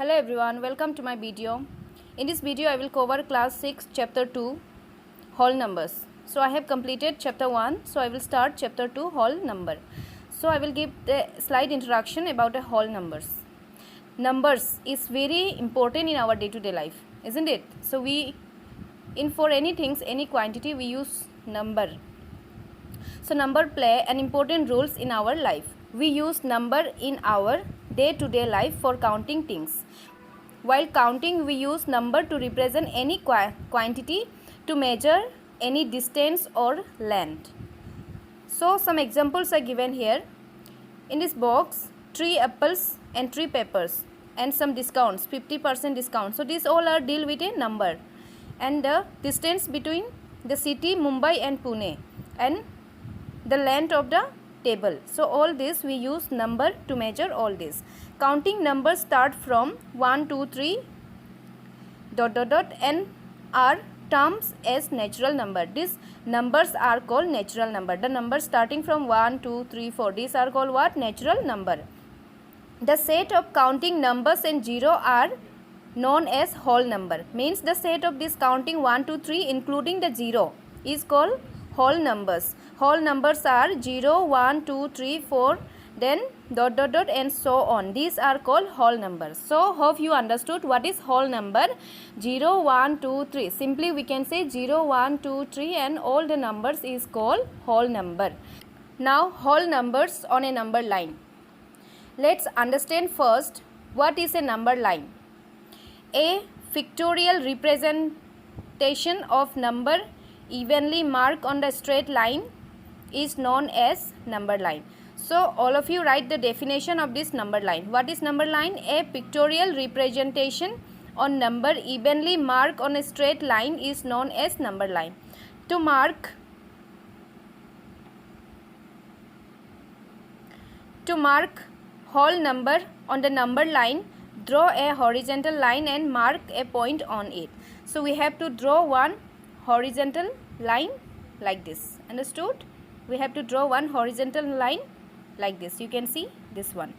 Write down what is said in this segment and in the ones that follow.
Hello everyone, welcome to my video. In this video I will cover class 6 chapter 2 whole numbers. So I have completed chapter 1, so I will start chapter 2 whole number. So I will give the slight introduction about a whole numbers. Numbers is very important in our day-to-day life, isn't it? So for any things, any quantity we use number. So number play an important roles in our life. We use number in our day-to-day life for counting things. While counting, we use number to represent any quantity to measure any distance or length. So some examples are given here. In this box, 3 apples and 3 peppers and some discounts, 50% discount. So these all are deal with a number. And the distance between the city Mumbai and Pune and the length of the table. So all this we use number to measure all this. Counting numbers start from 1, 2, 3 ... and are terms as natural number. These numbers are called natural number. The numbers starting from 1, 2, 3, 4, these are called what? Natural number. The set of counting numbers and 0 are known as whole number. Means the set of this counting 1, 2, 3 including the 0 is called whole numbers. Whole numbers are 0, 1, 2, 3, 4, then ... and so on. These are called whole numbers. So hope you understood what is whole number. 0, 1, 2, 3. Simply we can say 0, 1, 2, 3 and all the numbers is called whole number. Now whole numbers on a number line. Let's understand first what is a number line. A pictorial representation of number evenly marked on the straight line is known as number line. So all of you write the definition of this number line. What is number line? A pictorial representation on number evenly marked on a straight line is known as number line. To mark whole number on the number line, draw a horizontal line and mark a point on it. So we have to draw one horizontal line like this. Understood? We have to draw one horizontal line like this. You can see this one.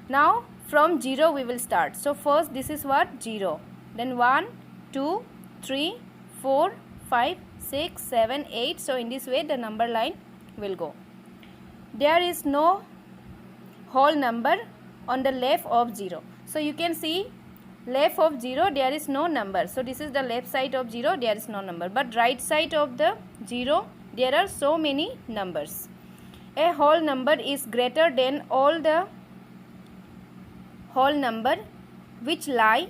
Now from 0 we will start. So first this is what? 0. Then 1, 2, 3, 4, 5, 6, 7, 8. So in this way the number line will go. There is no whole number on the left of 0. So you can see left of 0 there is no number. So this is the left side of 0, there is no number. But right side of the 0 there are so many numbers. A whole number is greater than all the whole number which lie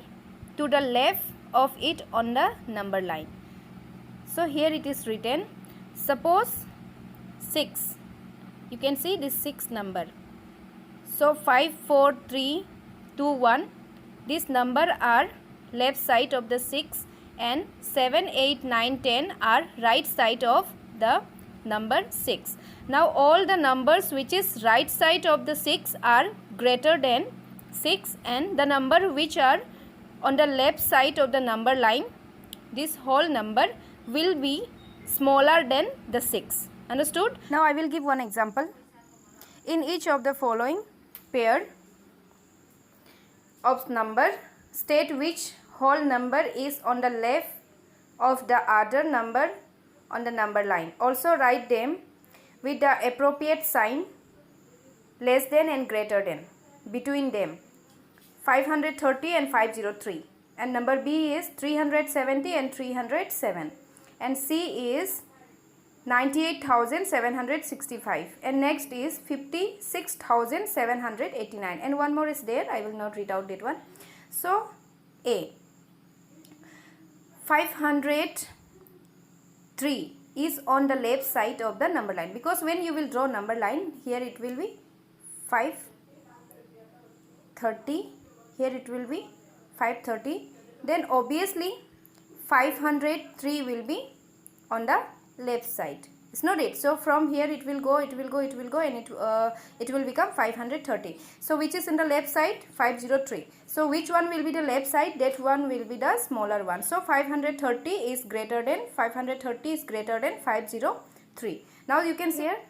to the left of it on the number line. So here it is written, suppose 6. You can see this 6 number. So 5, 4, 3, 2, 1. This number are left side of the 6 and 7, 8, 9, 10 are right side of the number 6. Now all the numbers which is right side of the 6 are greater than 6 and the number which are on the left side of the number line, this whole number will be smaller than the 6. Understood? Now I will give one example. In each of the following pair of number, state which whole number is on the left of the other number on the number line. Also write them with the appropriate sign less than and greater than between them. 530 and 503. And number B is 370 and 307. And C is 98,765. And next is 56,789. And one more is there. I will not read out that one. So A. 503 is on the left side of the number line, because when you will draw number line, here it will be 530, here it will be 530, then obviously 503 will be on the left side. It's not it. So from here it will go and it will become 530. So which is in the left side? 503. So which one will be the left side? That one will be the smaller one. So 530 is greater than 503. Now you can see here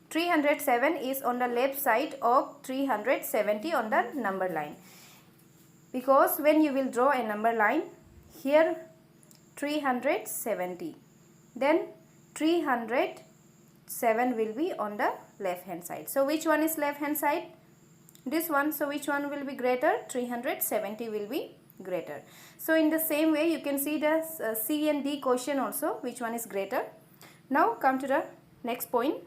307 is on the left side of 370 on the number line. because when you will draw a number line, here 370, then 307 will be on the left hand side. So which one is left hand side? This one. So which one will be greater? 370 will be greater. So in the same way you can see the C and D question also, which one is greater. Now come to the next point.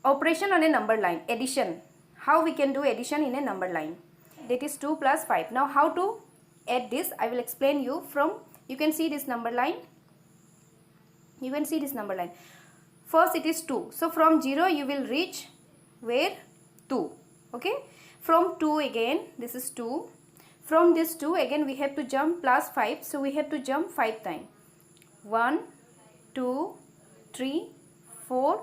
Operation on a number line, addition. How we can do addition in a number line? That is 2 plus 5. Now how to add this? I will explain you from, you can see this number line. You can see this number line. First it is 2. So from 0 you will reach where? 2. Okay. From 2 again, this is 2. From this 2 again we have to jump plus 5. So we have to jump 5 times. 1, 2, 3, 4,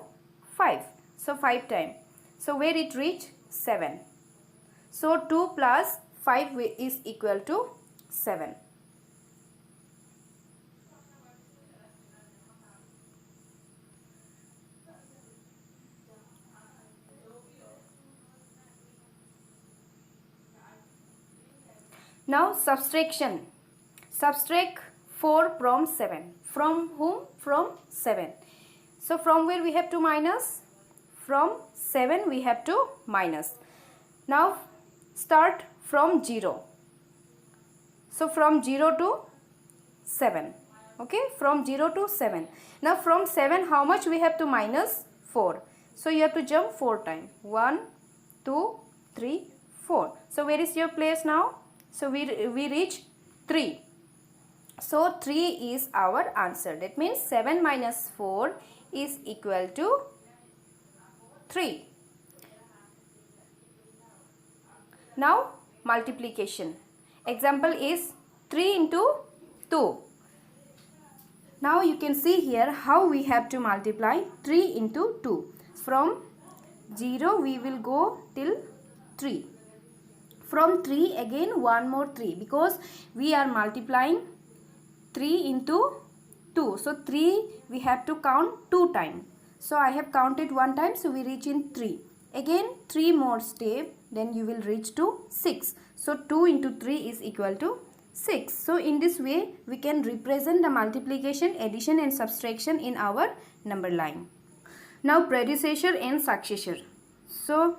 5. So 5 times. So where it reach? 7. So 2 plus 5 is equal to 7. Now subtraction. Subtract 4 from 7. From whom? From 7. So from where we have to minus? From 7 we have to minus. Now start from 0. So from 0 to 7. Okay, from 0 to 7. Now from 7 how much we have to minus? 4. So you have to jump 4 times. 1, 2, 3, 4. So where is your place now? So we reach 3. So 3 is our answer. That means 7 minus 4 is equal to 3. Now multiplication. Example is 3 into 2. Now you can see here how we have to multiply 3 into 2. From 0 we will go till 3. From 3 again one more 3 because we are multiplying 3 into 2. So 3 we have to count 2 times. So I have counted 1 time, so we reach in 3. Again 3 more step, then you will reach to 6. So 2 into 3 is equal to 6. So in this way we can represent the multiplication, addition and subtraction in our number line. Now predecessor and successor. So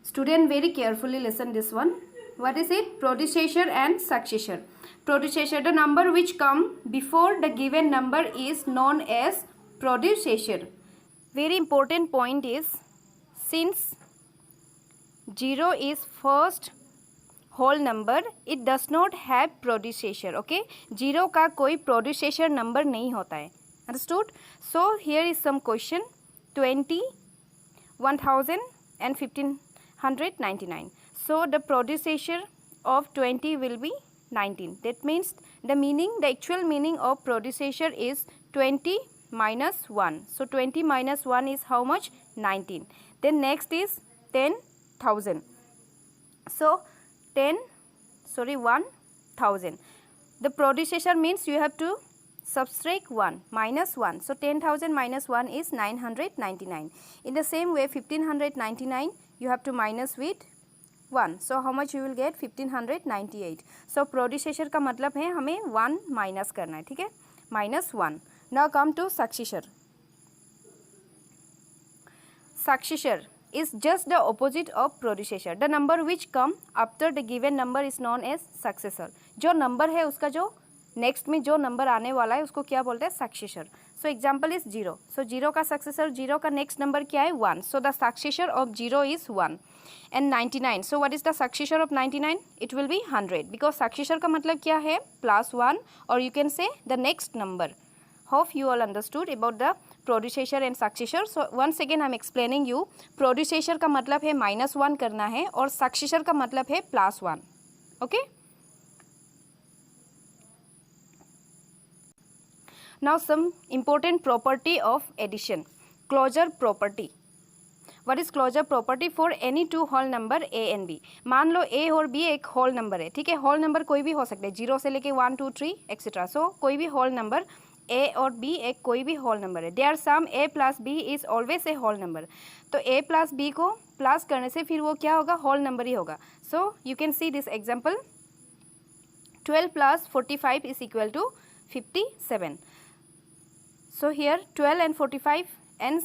student, very carefully listen this one. What is it? Predecessor and successor. Predecessor, the number which come before the given number is known as predecessor. Very important point is, since 0 is first whole number, it does not have predecessor. Okay, 0 का कोई predecessor number नहीं होता है. Understood? So here is some question. 20, 1000 and 1599. So the predecessor of 20 will be 19. That means the actual meaning of predecessor is 20 minus 1. So 20 minus 1 is how much? 19. Then next is 10,000. So 1000. The predecessor means you have to subtract 1, minus 1. So 10,000 minus 1 is 999. In the same way 1599 you have to minus with 1. So how much you will get? 1598. So predecessor का मतलब है हमें 1 minus करना है. ठीक है, minus 1. Now come to successor. Successor is just the opposite of predecessor. The number which come after the given number is known as successor. जो number है उसका जो next में जो number आने वाला है उसको क्या बोलते हैं? successor. So example is 0. So 0 का successor, 0 का next number क्या है? 1. So the successor of 0 is 1. And 99. So what is the successor of 99? It will be 100. Because successor का मतलब क्या है? plus 1, or you can say the next number. Hope you all understood about the predecessor and successor. So once again I am explaining you. predecessor का मतलब है minus 1 करना है और successor का मतलब है plus 1. Okay? Now some important property of addition. Closure property. What is closure property? For any two whole number a and b. मान लो a और b एक whole number है. ठीक है, whole number कोई भी हो सकता है, 0 से लेके 1 2 3 एक्सेट्रा. सो कोई भी whole number ए और बी एक कोई भी होल नंबर है, their sum A plus B is always a whole number. तो ए प्लस बी को प्लस करने से फिर वो क्या होगा, होल नंबर ही होगा। So you can see this example, 12 plus 45 is equal to 57. So here 12 and 45 and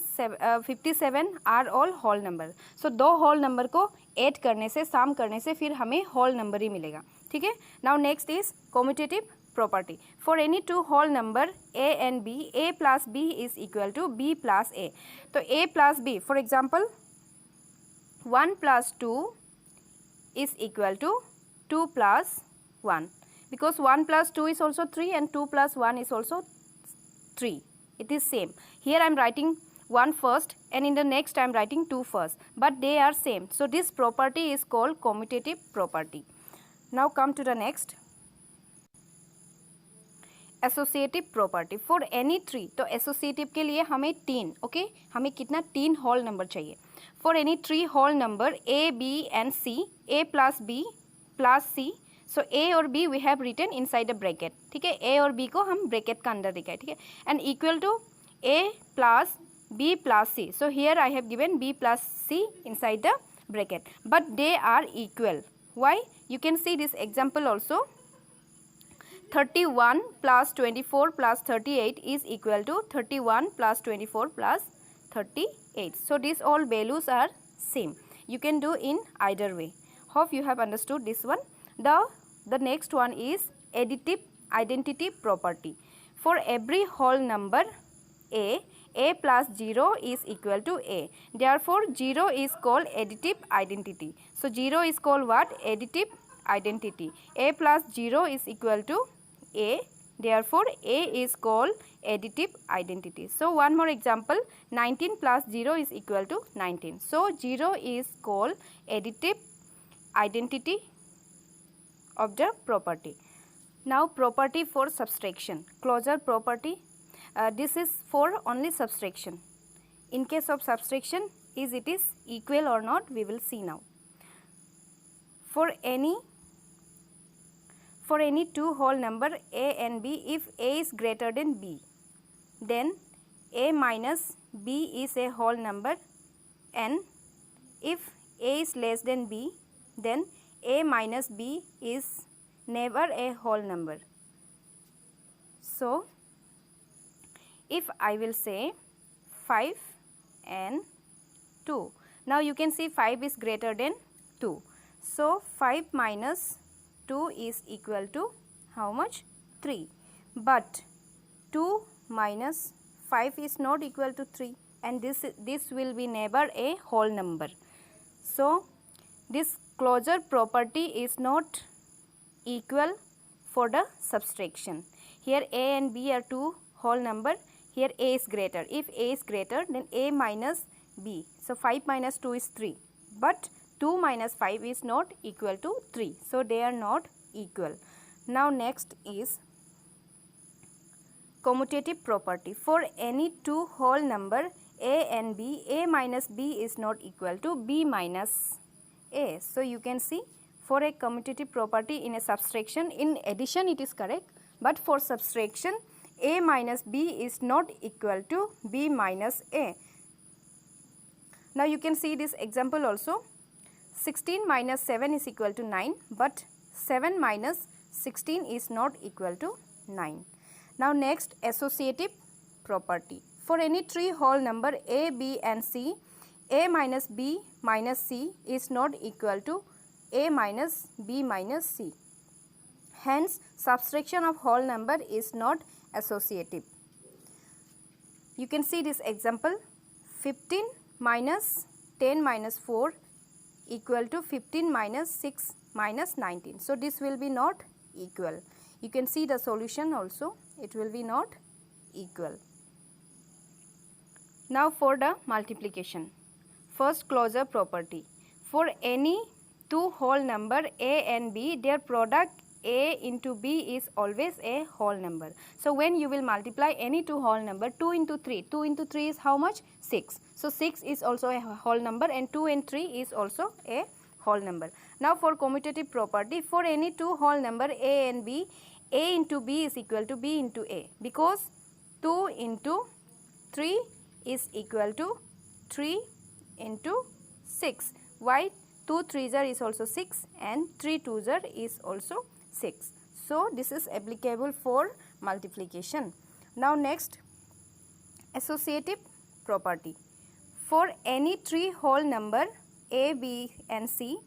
57 are all whole number. So दो whole number को ऐड करने से, सम करने से फिर हमें whole number ही मिलेगा, ठीक है। Now next is commutative property. For any two whole number a and b, a plus b is equal to b plus a. तो a plus b, for example 1 plus 2 is equal to 2 plus 1. Because 1 plus 2 is also 3 and 2 plus 1 is also 3. It is same. Here I am writing 1 first and in the next I am writing 2 first. But they are same. So this property is called commutative property. Now come to the next. Associative property. For any three, तो associative के लिए हमें 3, okay? हमें कितना 3 whole number चाहिए. For any three whole number a, b and c, a plus b plus c. So A और B we have written inside the bracket, ठीक है। ए और बी को हम ब्रैकेट का अंदर लिखा है, ठीक है। And equal to A plus B plus C. So here I have given B plus C inside the bracket, but they are equal. Why? You can see this example also, 31 plus 24 plus 38 is equal to 31 plus 24 plus 38. So these all values are same. You can do in either way. Hope you have understood this one. The next one is additive identity property. For every whole number a plus 0 is equal to a. Therefore 0 is called additive identity. So 0 is called what? Additive identity. A plus 0 is equal to a. Therefore a is called additive identity. So one more example, 19 plus 0 is equal to 19. So 0 is called additive identity of the property. Now property for subtraction, closure property. This is for only subtraction. In case of subtraction, is it is equal or not, we will see now. For any two whole number a and b, if a is greater than b, then a minus b is a whole number, and if a is less than b, then a minus b is never a whole number. So if I will say 5 and 2, now you can see 5 is greater than 2. So 5 minus 2 is equal to how much? 3. But 2 minus 5 is not equal to 3, and this will be never a whole number. So this closure property is not equal for the subtraction. Here a and b are two whole number. Here a is greater. If a is greater, then a minus b. So 5 minus 2 is 3. But 2 minus 5 is not equal to 3. So they are not equal. Now next is commutative property. For any two whole number a and b, a minus b is not equal to b minus a. So you can see, for a commutative property in a subtraction, in addition it is correct, but for subtraction a minus b is not equal to b minus a. Now you can see this example also, 16 minus 7 is equal to 9, but 7 minus 16 is not equal to 9. Now next, associative property. For any three whole number a, b and c, a minus b minus c is not equal to a minus b minus c. Hence subtraction of whole number is not associative. You can see this example, 15 minus 10 minus 4 equal to 15 minus 6 minus 19. So this will be not equal. You can see the solution also, it will be not equal. Now for the multiplication. First, closure property. For any two whole number a and b, their product a into b is always a whole number. So when you will multiply any two whole number, 2 into 3, 2 into 3 is how much? 6. So 6 is also a whole number, and 2 and 3 is also a whole number. Now for commutative property, for any two whole number a and b, a into b is equal to b into a, because 2 into 3 is equal to 3 into 6. Why? 2 3s is also 6 and 3 2s is also 6. So this is applicable for multiplication. Now next, associative property. For any three whole number a, b and c,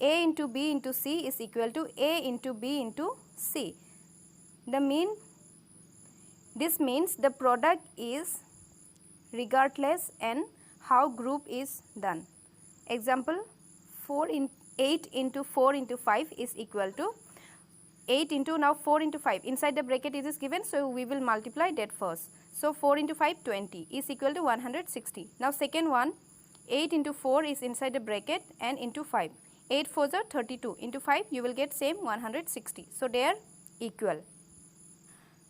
a into b into c is equal to a into b into c. This means the product is regardless and how group is done. Example, 8 into 4 into 5 is equal to 8 into, now 4 into 5, inside the bracket it is given, so we will multiply that first. So 4 into 5, 20 is equal to 160. Now second one, 8 into 4 is inside the bracket and into 5. 8 4s are 32, into 5 you will get same 160. So they are equal.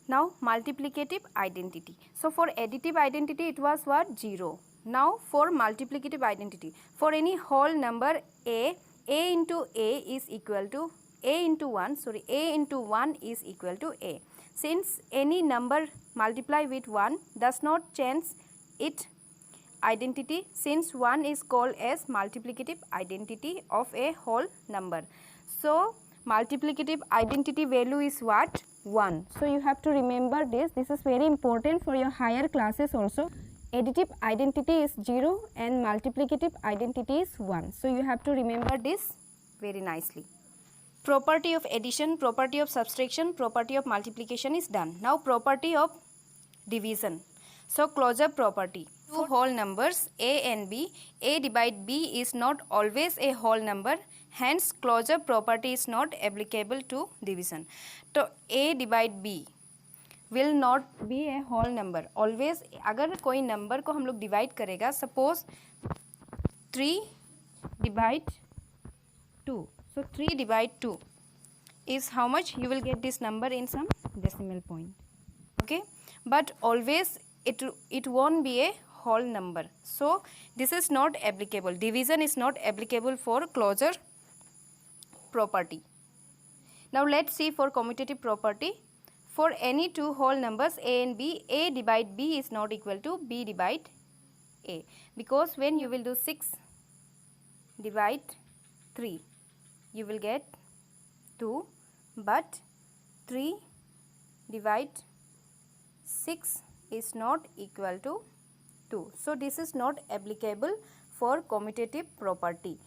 Now multiplicative identity. So for additive identity it was what? 0. Now for multiplicative identity, for any whole number a into a is equal to a into 1 is equal to a. Since any number multiply with 1 does not change its identity, since 1 is called as multiplicative identity of a whole number. So multiplicative identity value is what? 1. So you have to remember this. This is very important for your higher classes also. Additive identity is 0 and multiplicative identity is 1. So you have to remember this very nicely. Property of addition, property of subtraction, property of multiplication is done. Now property of division. So closure property. Two whole numbers a and b, a divide b is not always a whole number, hence closure property is not applicable to division. So a divide b will not be a whole number. Always अगर कोई number को हम लोग divide करेगा, suppose 3 divide 2. So 3 divide 2 is how much? You will get this number in some decimal point. Okay, but always it won't be a whole number. So this is not applicable. Division is not applicable for closure property. Now let's see for commutative property. For any two whole numbers a and b, a divide b is not equal to b divide a, because when you will do 6 divide 3 you will get 2, but 3 divide 6 is not equal to 2. So this is not applicable for commutative property.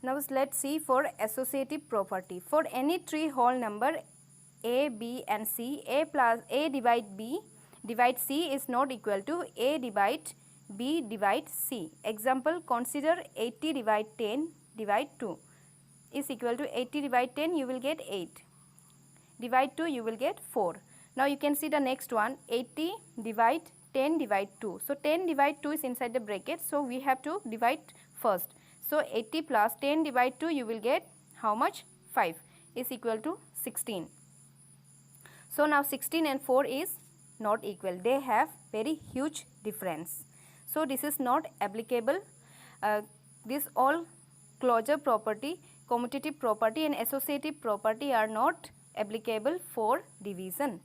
Now let's see for associative property. For any three whole number a, b and c, a plus a divide b divide c is not equal to a divide b divide c. Example, consider 80 divide 10 divide 2 is equal to 80 divide 10, you will get 8. Divide 2, you will get 4. Now you can see the next one, 80 divide 10 divide 2. So 10 divide 2 is inside the bracket, so we have to divide first. So 80 plus 10 divide 2, you will get how much? 5 is equal to 16. So now 16 and 4 is not equal. They have very huge difference. So this is not applicable. This all closure property, commutative property and associative property are not applicable for division.